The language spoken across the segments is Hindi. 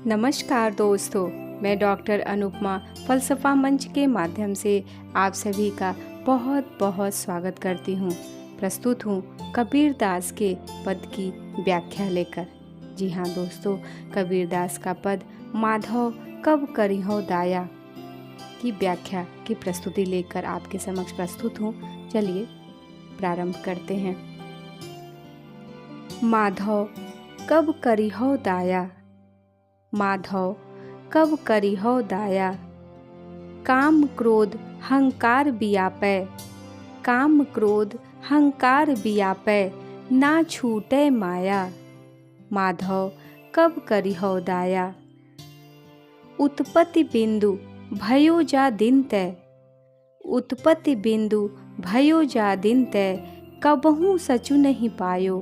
नमस्कार दोस्तों, मैं डॉक्टर अनुपमा फलसफा मंच के माध्यम से आप सभी का बहुत बहुत स्वागत करती हूँ। प्रस्तुत हूँ कबीरदास के पद की व्याख्या लेकर। जी हाँ दोस्तों, कबीरदास का पद माधव कब करिहो दाया की व्याख्या की प्रस्तुति लेकर आपके समक्ष प्रस्तुत हूँ। चलिए प्रारंभ करते हैं। माधव कब करिहो दाया, माधव कब करिहो दाया। काम क्रोध हंकार बियापै, काम क्रोध हंकार बियापै, ना छूटे माया। माधव कब करिहो दाया। उत्पत्ति बिंदु भयो जा दिन तय, उत्पत्ति बिंदु भयो जा दिन तय, कबहू सचु नहीं पायो,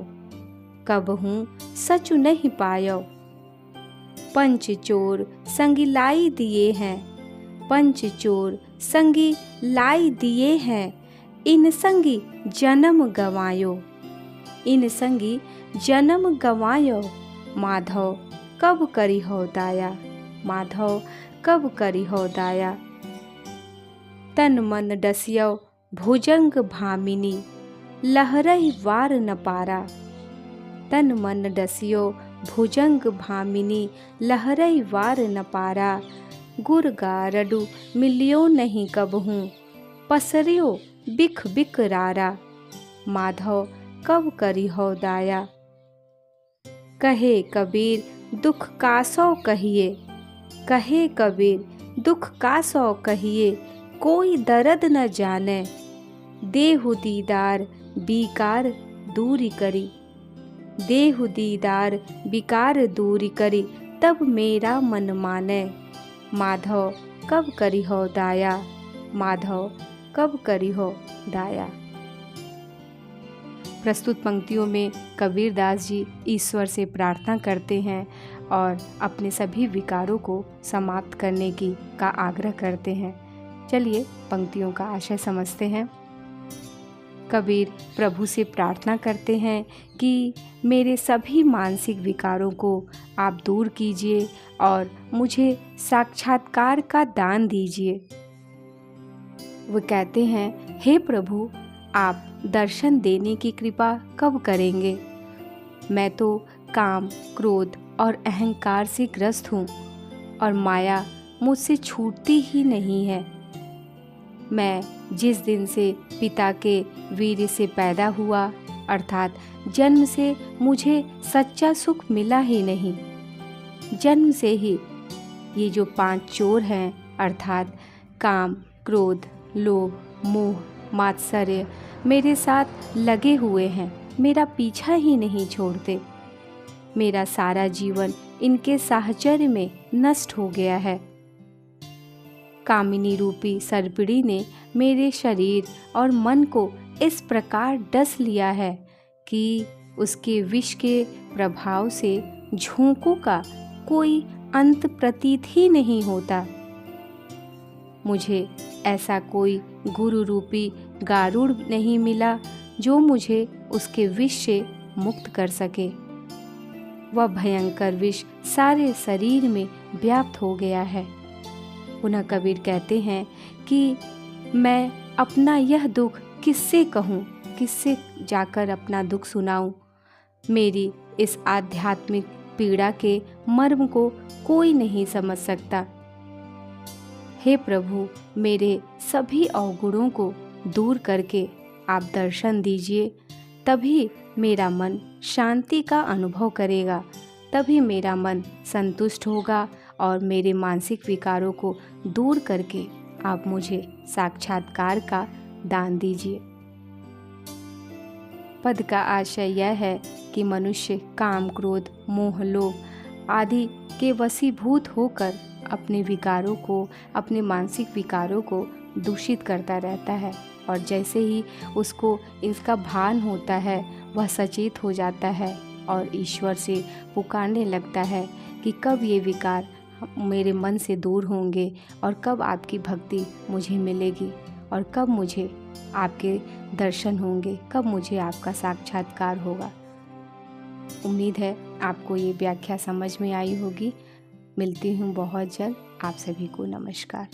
कबहू सचु नहीं पायो। पंच चोर संगी लाई दिए हैं, पंच चोर संगी लाई दिए हैं, इन संगी जन्म गवायो, इन संगी जन्म गवायो। माधव कब करिहो दाया, माधव कब करिहो दाया। तन मन डसियो भुजंग भामिनी, लहरई वार न पारा, तन मन डसियो भुजंग भामिनी, लहरई वार न पारा। गुर गारडू मिलियो नहीं कबहूँ, पसरियो बिख बिक रारा। माधव कब करिहो दाया। कहे कबीर दुख कासो कहिए, कहे कबीर दुख कासो कहिए, कोई दर्द न जाने, देहु दीदार बीकार दूरी करी, देहु दीदार बिकार दूरी करी, तब मेरा मन माने। माधव कब करिहो दाया, माधव कब करिहो दाया। प्रस्तुत पंक्तियों में कबीरदास जी ईश्वर से प्रार्थना करते हैं और अपने सभी विकारों को समाप्त करने का आग्रह करते हैं। चलिए पंक्तियों का आशय समझते हैं। कबीर प्रभु से प्रार्थना करते हैं कि मेरे सभी मानसिक विकारों को आप दूर कीजिए और मुझे साक्षात्कार का दान दीजिए। वो कहते हैं, हे प्रभु, आप दर्शन देने की कृपा कब करेंगे। मैं तो काम, क्रोध और अहंकार से ग्रस्त हूँ और माया मुझसे छूटती ही नहीं है। मैं जिस दिन से पिता के वीर्य से पैदा हुआ, अर्थात जन्म से मुझे सच्चा सुख मिला ही नहीं। जन्म से ही ये जो 5 चोर हैं, अर्थात काम, क्रोध, लोभ, मोह, मात्सर्य, मेरे साथ लगे हुए हैं, मेरा पीछा ही नहीं छोड़ते। मेरा सारा जीवन इनके साहचर्य में नष्ट हो गया है। कामिनी रूपी सर्पिणी ने मेरे शरीर और मन को इस प्रकार डस लिया है कि उसके विष के प्रभाव से झोंकों का कोई अंत प्रतीत ही नहीं होता। मुझे ऐसा कोई गुरु रूपी गारुड़ नहीं मिला जो मुझे उसके विष से मुक्त कर सके। वह भयंकर विष सारे शरीर में व्याप्त हो गया है। पुनः कबीर कहते हैं कि मैं अपना यह दुख किससे कहूँ, किससे जाकर अपना दुख सुनाऊं। मेरी इस आध्यात्मिक पीड़ा के मर्म को कोई नहीं समझ सकता। हे प्रभु, मेरे सभी अवगुणों को दूर करके आप दर्शन दीजिए, तभी मेरा मन शांति का अनुभव करेगा, तभी मेरा मन संतुष्ट होगा और मेरे मानसिक विकारों को दूर करके आप मुझे साक्षात्कार का दान दीजिए। पद का आशय यह है कि मनुष्य काम, क्रोध, मोह, लोभ आदि के वशीभूत होकर अपने विकारों को, अपने मानसिक विकारों को दूषित करता रहता है और जैसे ही उसको इसका भान होता है, वह सचेत हो जाता है और ईश्वर से पुकारने लगता है कि कब ये विकार मेरे मन से दूर होंगे और कब आपकी भक्ति मुझे मिलेगी और कब मुझे आपके दर्शन होंगे, कब मुझे आपका साक्षात्कार होगा। उम्मीद है आपको ये व्याख्या समझ में आई होगी। मिलती हूँ बहुत जल्द। आप सभी को नमस्कार।